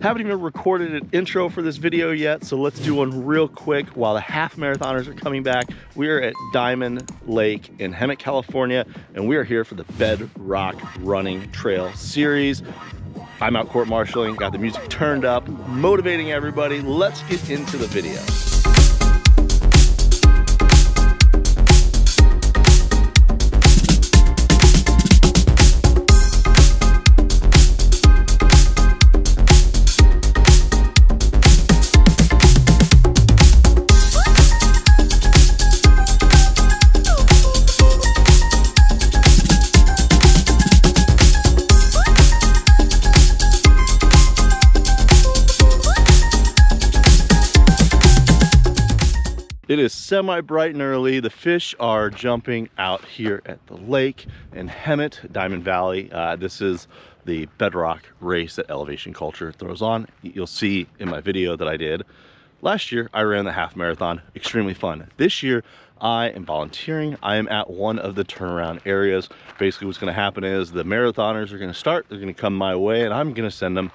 Haven't even recorded an intro for this video yet, so let's do one real quick while the half marathoners are coming back. We are at Diamond Lake in Hemet, California, and we are here for the Bedrock Running Trail Series. I'm out court marshaling, got the music turned up, motivating everybody. Let's get into the video. It is semi-bright and early. The fish are jumping out here at the lake in Hemet, Diamond Valley. This is the Bedrock race that Elevation Culture throws on. You'll see in my video that I did last year, I ran the half marathon, extremely fun. This year, I am volunteering. I am at one of the turnaround areas. Basically what's gonna happen is the marathoners are gonna start, they're gonna come my way, and I'm gonna send them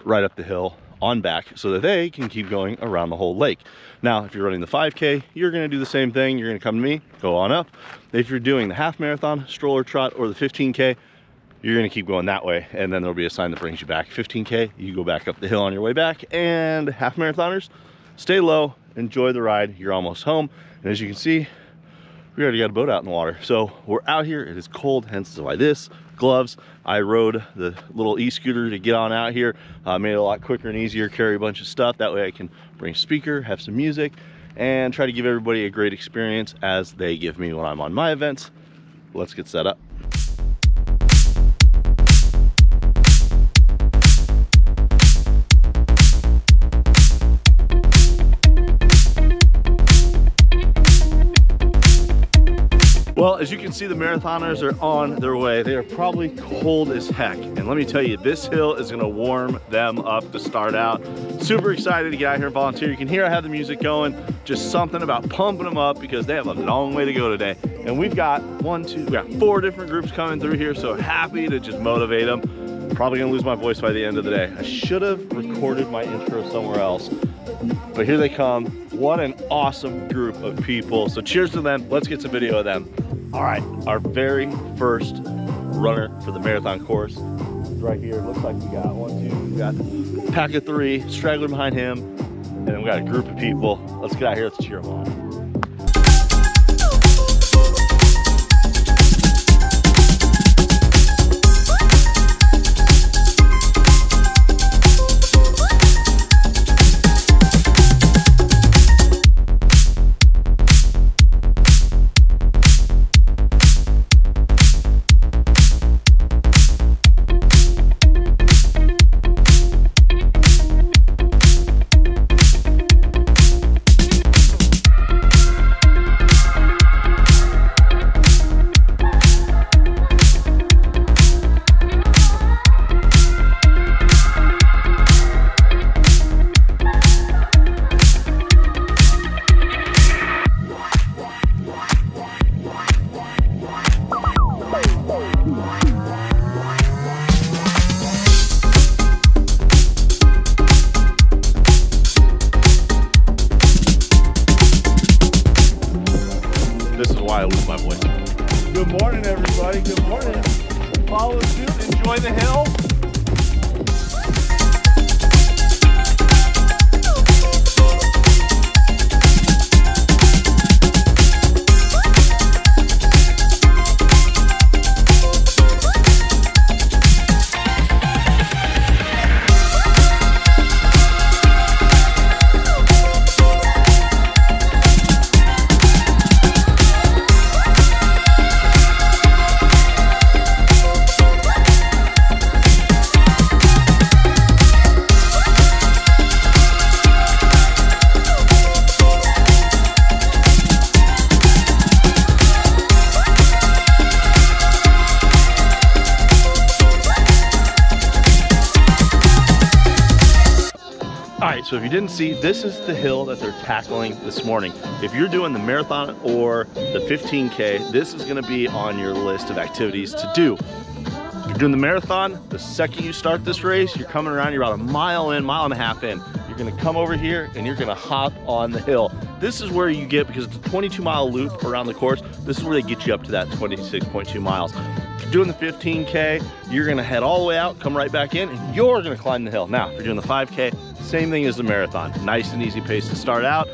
right up the hill on back so that they can keep going around the whole lake. Now, if you're running the 5K, you're gonna do the same thing. You're gonna come to me, go on up. If you're doing the half marathon, stroller trot, or the 15K, you're gonna keep going that way, and then there'll be a sign that brings you back. 15K, you go back up the hill on your way back, and half marathoners, stay low, enjoy the ride, you're almost home. And as you can see, we already got a boat out in the water. So we're out here, it is cold, hence why this, gloves. I rode the little e-scooter to get on out here, made it a lot quicker and easier, carry a bunch of stuff. That way I can bring a speaker, have some music, and try to give everybody a great experience as they give me when I'm on my events. Let's get set up. Well, as you can see, the marathoners are on their way. They are probably cold as heck. And let me tell you, this hill is gonna warm them up to start out. Super excited to get out here and volunteer. You can hear I have the music going, just something about pumping them up because they have a long way to go today. And we've got we got 4 different groups coming through here, so happy to just motivate them. Probably gonna lose my voice by the end of the day. I should have recorded my intro somewhere else, but here they come. What an awesome group of people. So cheers to them. Let's get some video of them. All right, our very first runner for the marathon course is right here. Looks like we got we got a pack of 3, straggler behind him, and then we got a group of people. Let's get out here, let's cheer them on. I lose my voice. Good morning, everybody. Good morning. Follow suit. Enjoy the hill. Alright, so if you didn't see, this is the hill that they're tackling this morning. If you're doing the marathon or the 15K, this is going to be on your list of activities to do. If you're doing the marathon, the second you start this race, you're coming around, you're about a mile in, mile and a half in. You're gonna come over here and you're gonna hop on the hill. This is where you get, because it's a 22-mile loop around the course, this is where they get you up to that 26.2 miles. If you're doing the 15K, you're gonna head all the way out, come right back in, and you're gonna climb the hill. Now, if you're doing the 5K, same thing as the marathon. Nice and easy pace to start out.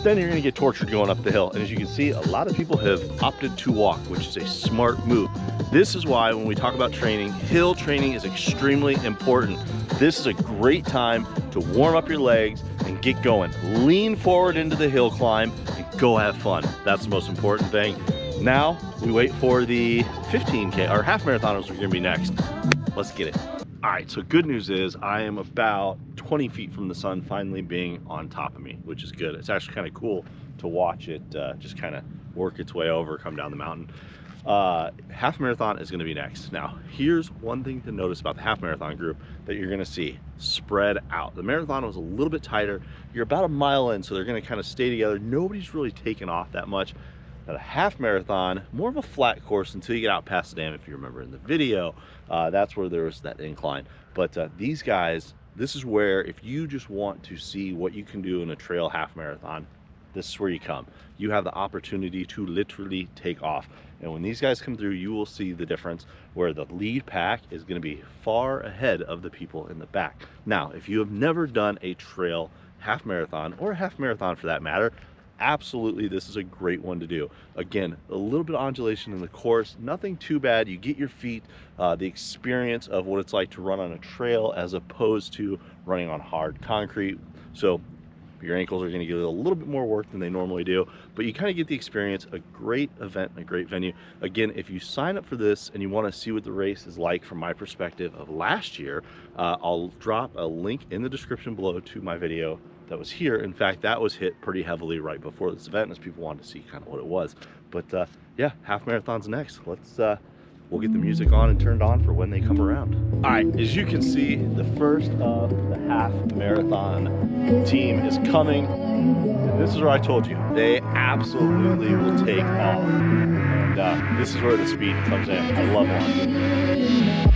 Then you're gonna get tortured going up the hill. And as you can see, a lot of people have opted to walk, which is a smart move. This is why when we talk about training, hill training is extremely important. This is a great time to warm up your legs and get going. Lean forward into the hill climb and go have fun. That's the most important thing. Now we wait for the 15K, our half marathoners are gonna be next. Let's get it. All right, so good news is I am about 20 feet from the sun finally being on top of me, which is good. It's actually kind of cool to watch it just kind of work its way over, come down the mountain. Half marathon is gonna be next. Now, here's one thing to notice about the half marathon group that you're gonna see spread out. The marathon was a little bit tighter. You're about a mile in, so they're gonna kind of stay together. Nobody's really taken off that much. Now, the half marathon, more of a flat course until you get out past the dam. If you remember in the video, that's where there was that incline. But these guys, this is where, if you just want to see what you can do in a trail half marathon, this is where you come. You have the opportunity to literally take off. And when these guys come through, you will see the difference where the lead pack is gonna be far ahead of the people in the back. Now, if you have never done a trail half marathon, or a half marathon for that matter, absolutely, this is a great one to do. Again, a little bit of undulation in the course, nothing too bad. You get your feet, the experience of what it's like to run on a trail as opposed to running on hard concrete. So your ankles are going to get a little bit more work than they normally do, but you kind of get the experience. A great event, a great venue. Again, if you sign up for this and you want to see what the race is like from my perspective of last year, I'll drop a link in the description below to my video that was here. In fact, that was hit pretty heavily right before this event as people wanted to see kind of what it was. But yeah, half marathon's next. Let's we'll get the music on and turned on for when they come around. All right, as you can see, the first of the half marathon team is coming. And this is where I told you, they absolutely will take off. And this is where the speed comes in. I love watching.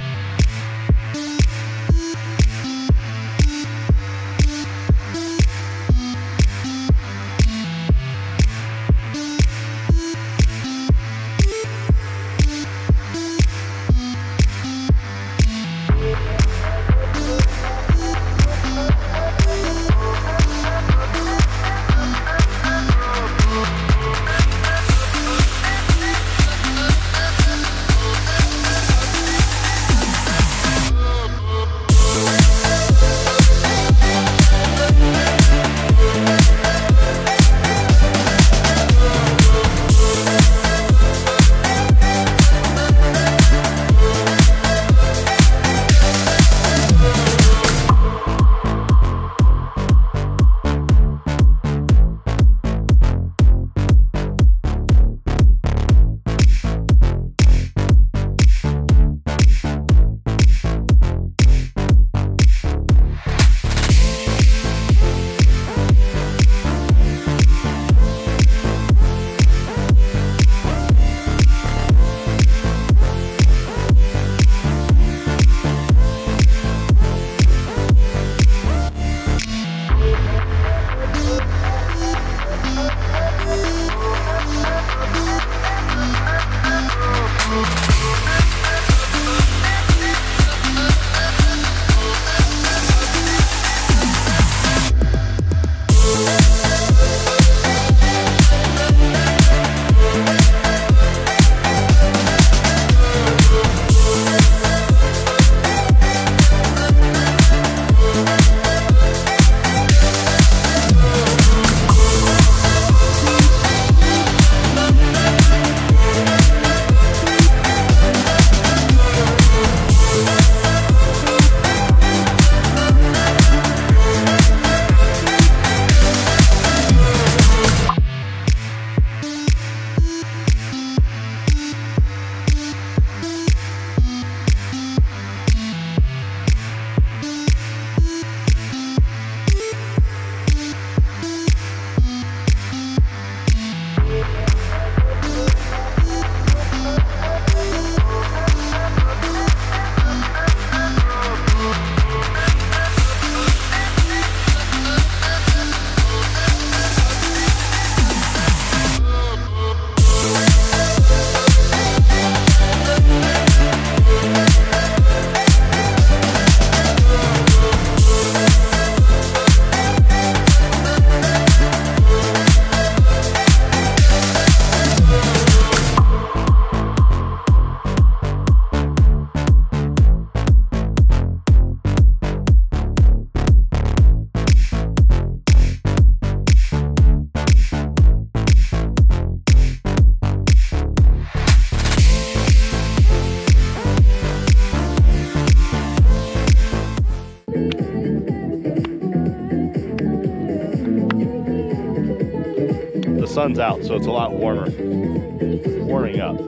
sun's out, so it's a lot warmer. Warming up.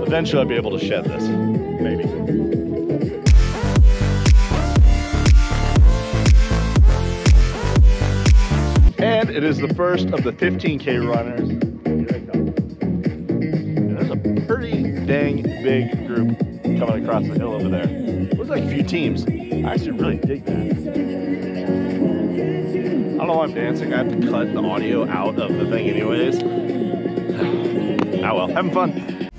Eventually I'll be able to shed this, maybe. And it is the first of the 15K runners. Here it comes. And there's a pretty dang big group coming across the hill over there. Looks like a few teams. I actually really dig that. I don't know why I'm dancing. I have to cut the audio out of the thing anyways. Ah well, having fun.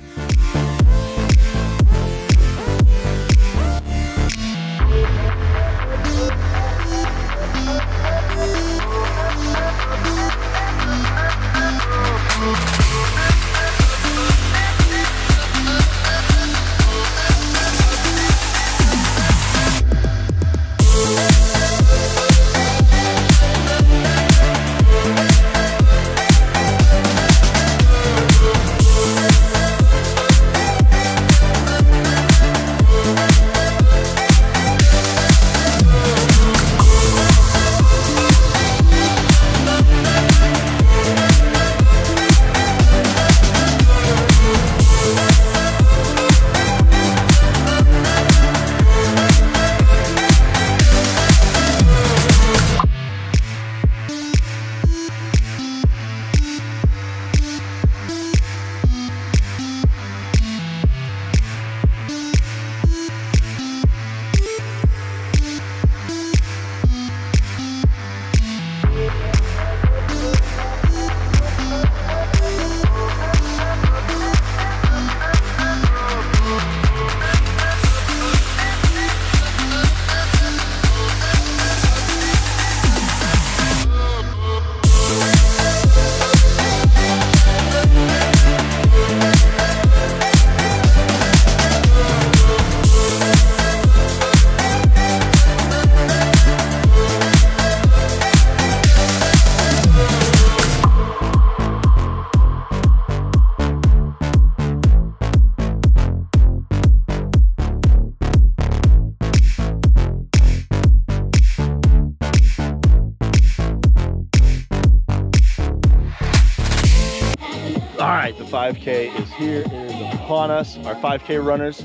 All right, the 5K is here. It is upon us. Our 5K runners,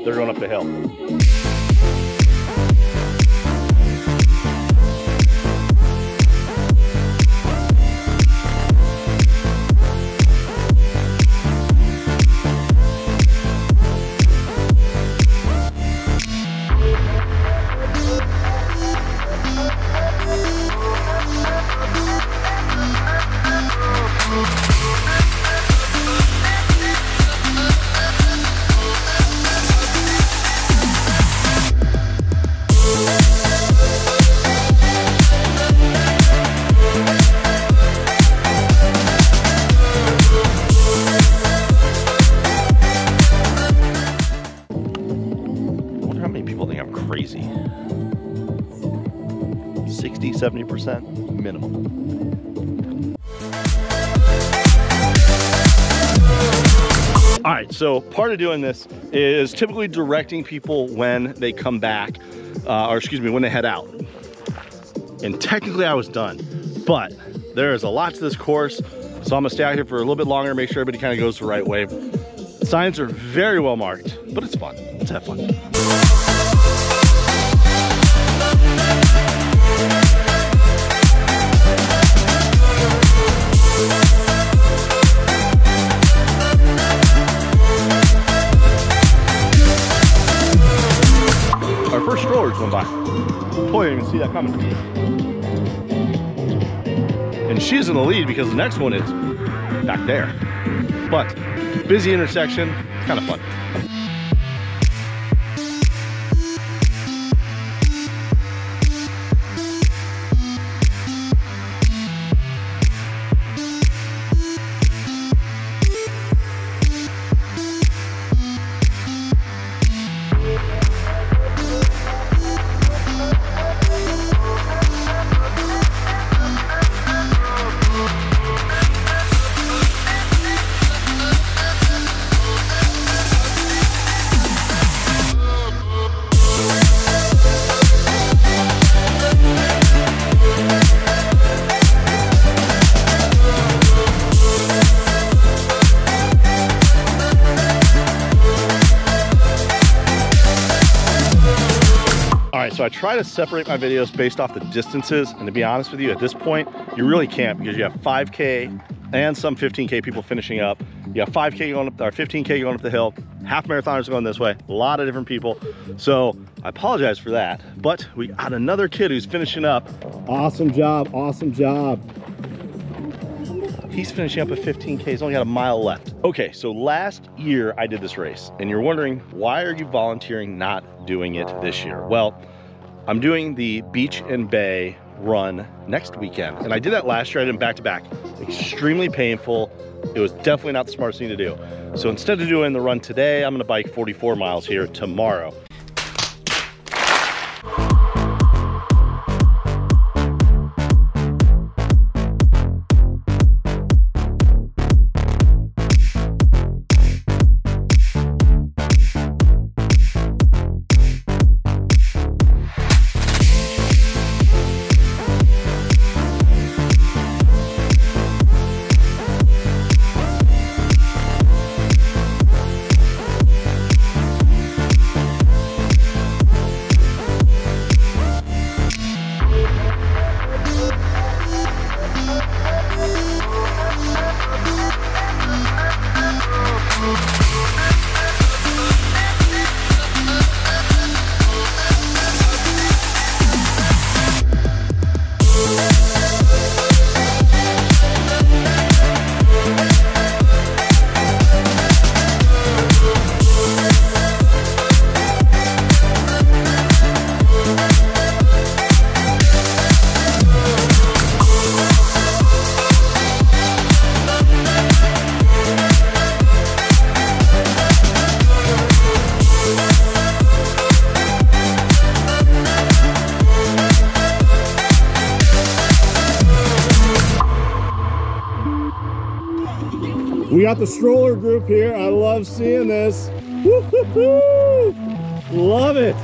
they're going up the hill. Crazy. 60–70% minimum. All right, so part of doing this is typically directing people when they come back, or excuse me, when they head out. And technically I was done, but there is a lot to this course, so I'm gonna stay out here for a little bit longer, make sure everybody kind of goes the right way. Signs are very well marked, but it's fun. Let's have fun. Our first strollers went by. Boy, I didn't even see that coming. And she's in the lead because the next one is back there. But busy intersection, kind of fun. So I try to separate my videos based off the distances. And to be honest with you, at this point, you really can't, because you have 5K and some 15K people finishing up. You have 5K going up, or 15K going up the hill. Half marathoners going this way. A lot of different people. So I apologize for that. But we got another kid who's finishing up. Awesome job, awesome job. He's finishing up at 15K. He's only got a mile left. Okay, so last year I did this race, and you're wondering, why are you volunteering not doing it this year? Well, I'm doing the Beach and Bay run next weekend, and I did that last year. I did them back to back. Extremely painful. It was definitely not the smartest thing to do. So instead of doing the run today, I'm gonna bike 44 miles here tomorrow. We got the stroller group here. I love seeing this. Woo-hoo-hoo! Love it.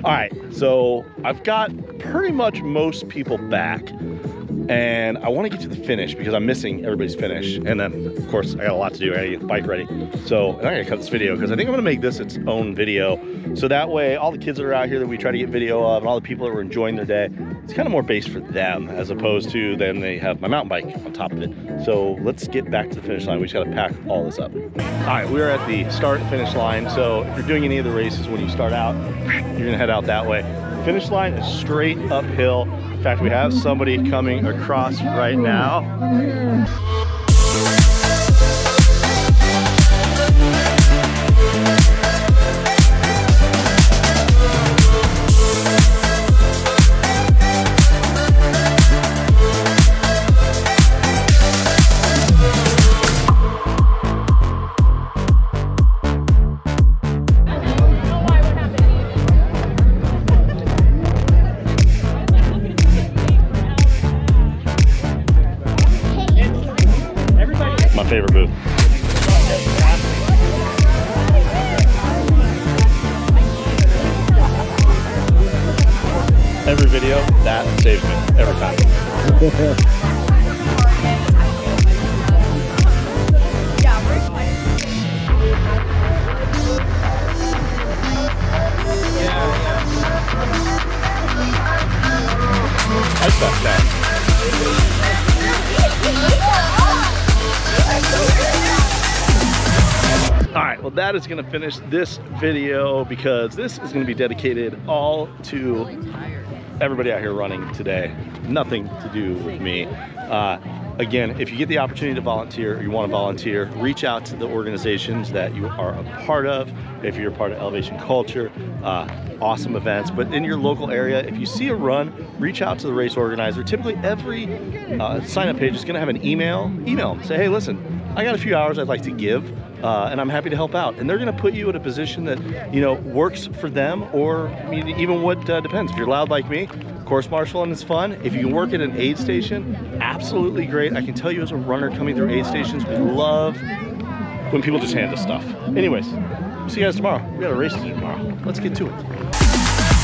All right, so I've got pretty much most people back, and I want to get to the finish because I'm missing everybody's finish. And then, of course, I got a lot to do. I gotta get the bike ready. So I'm gonna cut this video because I think I'm gonna make this its own video. So that way, all the kids that are out here that we try to get video of, and all the people that were enjoying their day, it's kind of more based for them as opposed to then they have my mountain bike on top of it. So let's get back to the finish line. We just gotta pack all this up. All right, we're at the start and finish line. So if you're doing any of the races, when you start out, you're gonna head out that way. Finish line is straight uphill. In fact, we have somebody coming across right now. Favorite booth. Every video, that saves me every time. That's that. All right, well, that is gonna finish this video because this is gonna be dedicated all to everybody out here running today. Nothing to do with me. Again, if you get the opportunity to volunteer or you want to volunteer, reach out to the organizations that you are a part of. If you're a part of Elevation Culture, awesome events. But in your local area, if you see a run, reach out to the race organizer. Typically every sign-up page is going to have an email. Email them. Say, hey, listen, I got a few hours I'd like to give, and I'm happy to help out. And they're going to put you in a position that, you know, works for them, or I mean, even what depends. If you're loud like me, course marshaling is fun. If you can work at an aid station, absolutely great. I can tell you as a runner coming through aid stations, we love when people just hand us stuff. Anyways, see you guys tomorrow. We got a race to do tomorrow. Let's get to it.